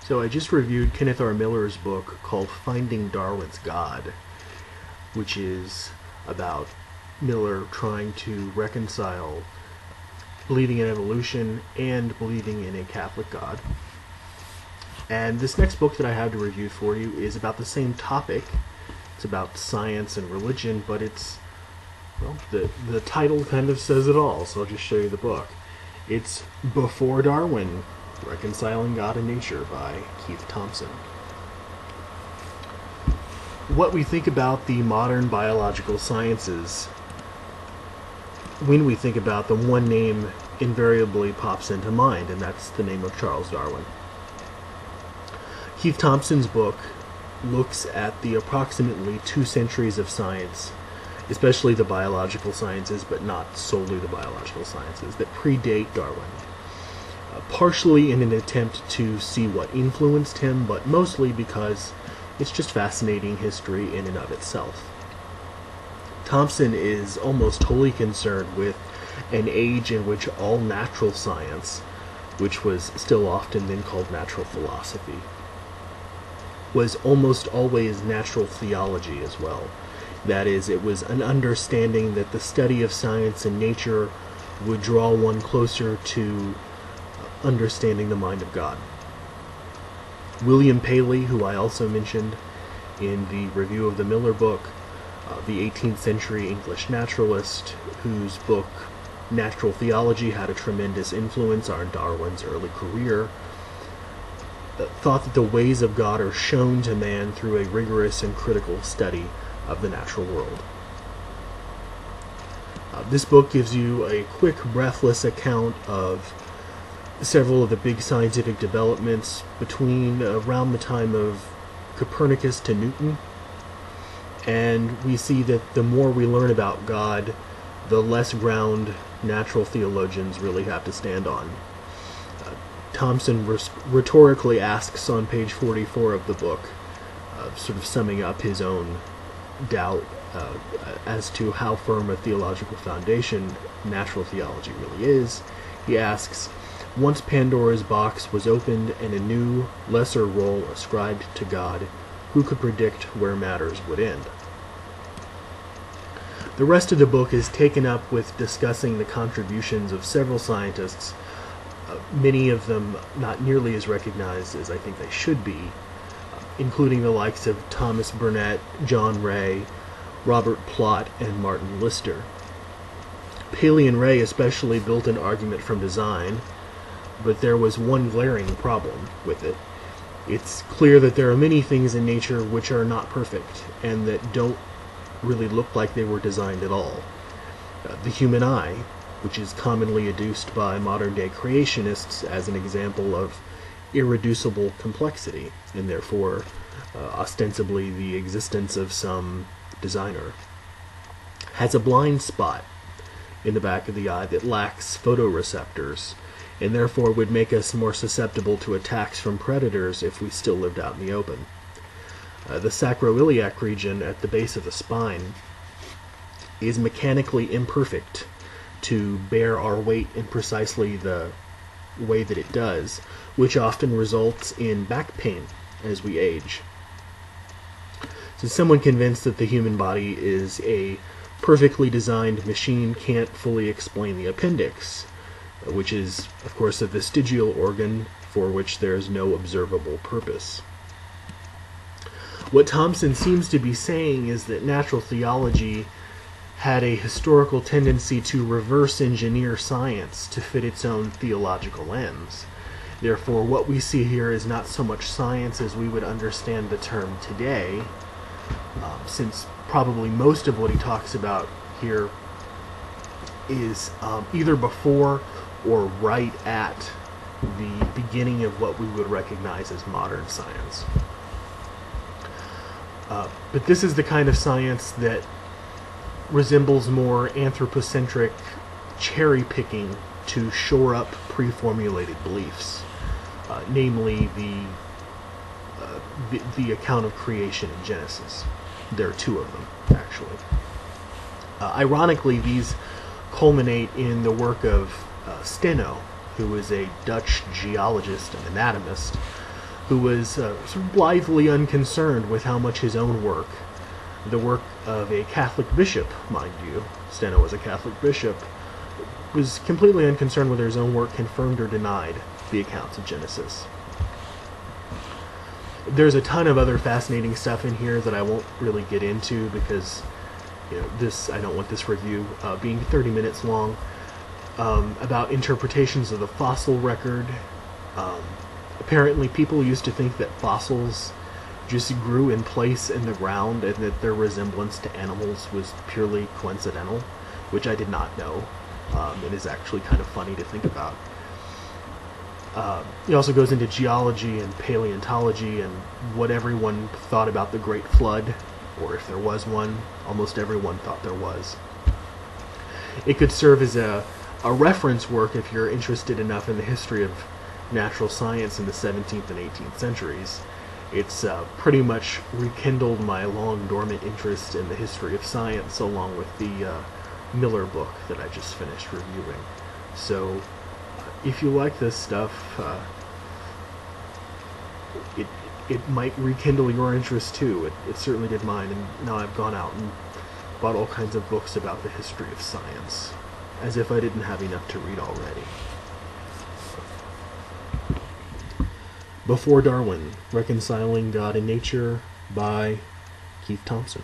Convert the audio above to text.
So I just reviewed Kenneth R. Miller's book called Finding Darwin's God, which is about Miller trying to reconcile believing in evolution and believing in a Catholic God. And this next book that I have to review for you is about the same topic. It's about science and religion, but it's, well, the title kind of says it all, so I'll just show you the book. It's Before Darwin, Reconciling God and Nature by Keith Thomson. What we think about the modern biological sciences, when we think about them, one name invariably pops into mind, and that's the name of Charles Darwin. Keith Thomson's book looks at the approximately 2 centuries of science, especially the biological sciences, but not solely the biological sciences, that predate Darwin. Partially in an attempt to see what influenced him, but mostly because it's just fascinating history in and of itself. Thomson is almost wholly concerned with an age in which all natural science, which was still often then called natural philosophy, was almost always natural theology as well. That is, it was an understanding that the study of science and nature would draw one closer to understanding the mind of God. William Paley, who I also mentioned in the review of the Miller book, the 18th century English naturalist, whose book Natural Theology had a tremendous influence on Darwin's early career, thought that the ways of God are shown to man through a rigorous and critical study of the natural world. This book gives you a quick, breathless account of several of the big scientific developments between around the time of Copernicus to Newton, and we see that the more we learn about God, the less ground natural theologians really have to stand on. Thomson rhetorically asks on page 44 of the book, sort of summing up his own doubt as to how firm a theological foundation natural theology really is. He asks, once Pandora's box was opened and a new, lesser role ascribed to God, who could predict where matters would end? The rest of the book is taken up with discussing the contributions of several scientists, many of them not nearly as recognized as I think they should be, including the likes of Thomas Burnet, John Ray, Robert Plot, and Martin Lister. Paley and Ray especially built an argument from design, but there was one glaring problem with it. It's clear that there are many things in nature which are not perfect, and that don't really look like they were designed at all. The human eye, which is commonly adduced by modern-day creationists as an example of irreducible complexity, and therefore ostensibly the existence of some designer, has a blind spot in the back of the eye that lacks photoreceptors, and therefore would make us more susceptible to attacks from predators if we still lived out in the open. The sacroiliac region at the base of the spine is mechanically imperfect to bear our weight in precisely the way that it does, which often results in back pain as we age. So someone convinced that the human body is a perfectly designed machine can't fully explain the appendix, which is, of course, a vestigial organ for which there is no observable purpose. What Thomson seems to be saying is that natural theology had a historical tendency to reverse engineer science to fit its own theological ends. Therefore, what we see here is not so much science as we would understand the term today, since probably most of what he talks about here is either before or right at the beginning of what we would recognize as modern science. But this is the kind of science that resembles more anthropocentric cherry-picking to shore up pre-formulated beliefs, namely the account of creation in Genesis. There are 2 of them, actually. Ironically, these culminate in the work of Steno, who is a Dutch geologist and anatomist, who was sort of blithely unconcerned with how much his own work, the work of a Catholic bishop, mind you, Steno was a Catholic bishop, was completely unconcerned whether his own work confirmed or denied the accounts of Genesis. There's a ton of other fascinating stuff in here that I won't really get into because, I don't want this review being 30 minutes long, about interpretations of the fossil record. Apparently people used to think that fossils just grew in place in the ground and that their resemblance to animals was purely coincidental, which I did not know. It is actually kind of funny to think about. He also goes into geology and paleontology and what everyone thought about the Great Flood, or if there was one. Almost everyone thought there was. It could serve as a reference work if you're interested enough in the history of natural science in the 17th and 18th centuries. It's pretty much rekindled my long dormant interest in the history of science, along with the Miller book that I just finished reviewing. So if you like this stuff, it might rekindle your interest too. It certainly did mine, and now I've gone out and bought all kinds of books about the history of science, as if I didn't have enough to read already. Before Darwin, Reconciling God and Nature by Keith Thomson.